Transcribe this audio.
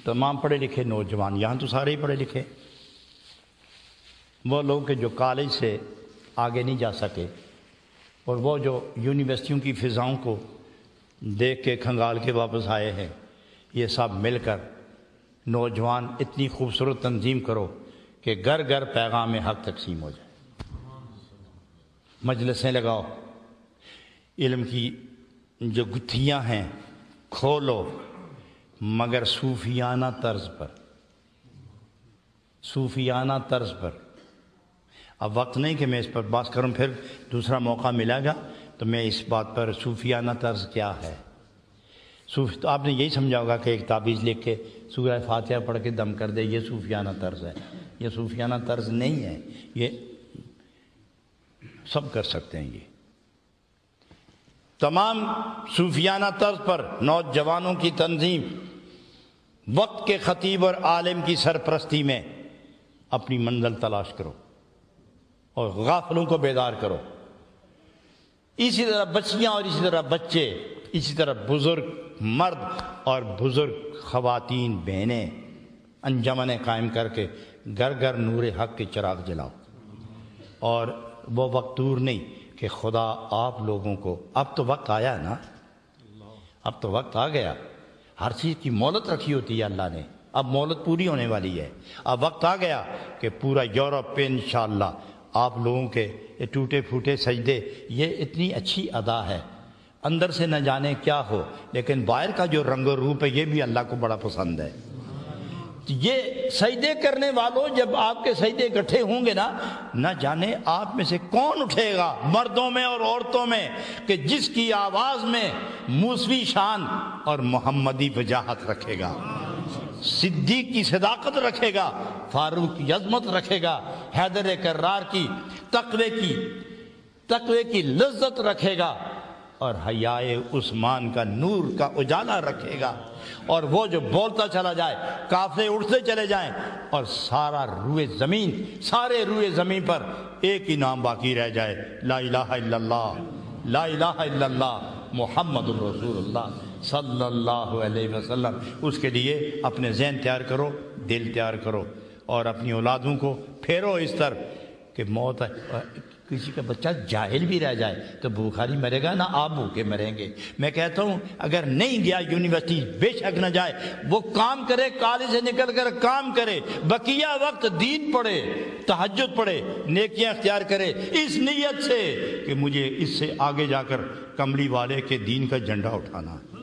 تمام پڑھے لکھے نوجوان، یہاں تو سارے ہی پڑھے لکھے، وہ لوگ کہ جو کالج سے آگے نہیں جا سکے اور وہ جو یونیورسٹیوں کی فضاؤں کو دیکھ کے کھنگال کے واپس آئے ہیں، یہ سب مل کر نوجوان اتنی خوبصورت تنظیم کرو کہ گھر گھر پیغام حق تقسیم ہو جائے، مجلسیں لگاؤ، علم کی جو گتھیاں ہیں کھولو، مگر صوفیانہ طرز پر، صوفیانہ طرز پر۔ اب وقت نہیں کہ میں اس پر بات کروں، پھر دوسرا موقع ملے گا تو میں اس بات پر صوفیانہ طرز کیا ہے۔ تو آپ نے یہی سمجھا ہوگا کہ ایک تعویذ لکھ کے سورہ فاتحہ پڑھ کے دم کر دے، یہ صوفیانہ طرز ہے۔ یہ صوفیانہ طرز نہیں ہے، یہ سب کر سکتے ہیں۔ یہ تمام صوفیانہ طرز پر نوجوانوں کی تنظیم، وقت کے خطیب اور عالم کی سرپرستی میں اپنی منزل تلاش کرو اور غافلوں کو بیدار کرو۔ اسی طرح بچیاں اور اسی طرح بچے، اسی طرح بزرگ مرد اور بزرگ خواتین بہنیں انجمنیں قائم کر کے گھر گھر نور حق کے چراغ جلاؤ۔ اور وہ وقت دور نہیں کہ خدا آپ لوگوں کو، اب تو وقت آیا نا، اب تو وقت آ گیا، ہر چیز کی مہلت رکھی ہوتی ہے اللہ نے، اب مہلت پوری ہونے والی ہے، اب وقت آ گیا کہ پورا یورپ پہ انشاءاللہ آپ لوگوں کے یہ ٹوٹے پھوٹے سجدے، یہ اتنی اچھی ادا ہے، اندر سے نہ جانے کیا ہو، لیکن باہر کا جو رنگ و روپ ہے یہ بھی اللہ کو بڑا پسند ہے۔ یہ سجدے کرنے والوں جب آپ کے سجدے اکٹھے ہوں گے نا، نہ جانے آپ میں سے کون اٹھے گا مردوں میں اور عورتوں میں کہ جس کی آواز میں موسوی شان اور محمدی وجاہت رکھے گا، صدیق کی صداقت رکھے گا، فاروق کی عظمت رکھے گا، حیدر کرار کی تقوی کی لذت رکھے گا، اور حیائے عثمان کا نور کا اجالا رکھے گا۔ اور وہ جو بولتا چلا جائے، قافلے اٹھتے چلے جائیں، اور سارے روئے زمین پر ایک ہی نام باقی رہ جائے، لا الہ الا اللہ، لا الہ الا اللہ محمد الرسول اللہ صلی اللہ علیہ وسلم۔ اس کے لیے اپنے ذہن تیار کرو، دل تیار کرو، اور اپنی اولادوں کو پھیرو اس طرح کہ موت کسی کا بچہ جاہل بھی رہ جائے تو بھوکھاری مرے گا نہ آپ بھوکے مریں گے۔ میں کہتا ہوں اگر نہیں گیا یونیورسٹی بے شک نہ جائے، وہ کام کرے، کالج سے نکل کر کام کرے، بقیہ وقت دین پڑھے، تہجد پڑھے، نیکیاں اختیار کرے، اس نیت سے کہ مجھے اس سے آگے جا کر کملی والے کے دین کا جھنڈا اٹھانا ہے۔